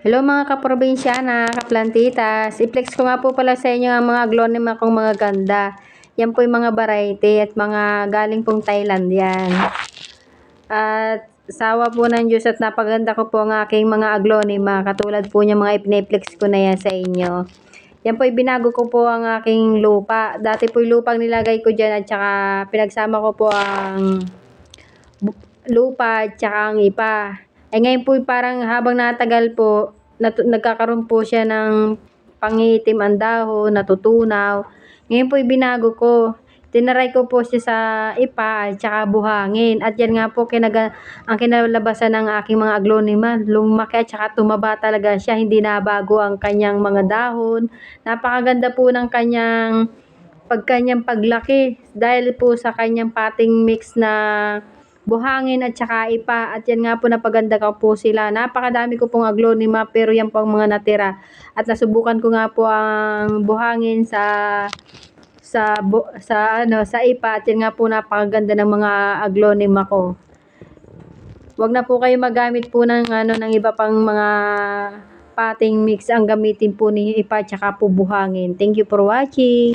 Hello mga kaprobinsyana, kaplantitas. I-flex ko nga po pala sa inyo ang mga aglonema kong mga ganda. Yan po yung mga variety at mga galing pong Thailand yan. At sawa po ng Diyos at napaganda ko po ang aking mga aglonema. Katulad po niya mga ipine-flex ko na yan sa inyo. Yan po binago ko po ang aking lupa. Dati po yung lupang nilagay ko dyan at saka pinagsama ko po ang lupa at saka ang ipa. Ngayon po parang habang natagal po, nagkakaroon po siya ng pangitim ang dahon, natutunaw. Ngayon po binago ko. Tinaray ko po siya sa ipa at saka buhangin. At yan nga po ang kinalabasan ng aking mga aglonema. Lumaki at saka tumaba talaga siya. Hindi nabago ang kanyang mga dahon. Napakaganda po ng kanyang paglaki. Dahil po sa kanyang potting mix na buhangin at saka ipa. At yan nga po napaganda ko po sila. Napakadami ko pong aglonema pero yan po ang mga natira. At nasubukan ko nga po ang buhangin sa ipa at yan nga po napakaganda ng mga aglonema ko. Wag na po kayo magamit po ng iba pang mga potting mix. Ang gamitin po ninyo ipa at saka po buhangin. Thank you for watching.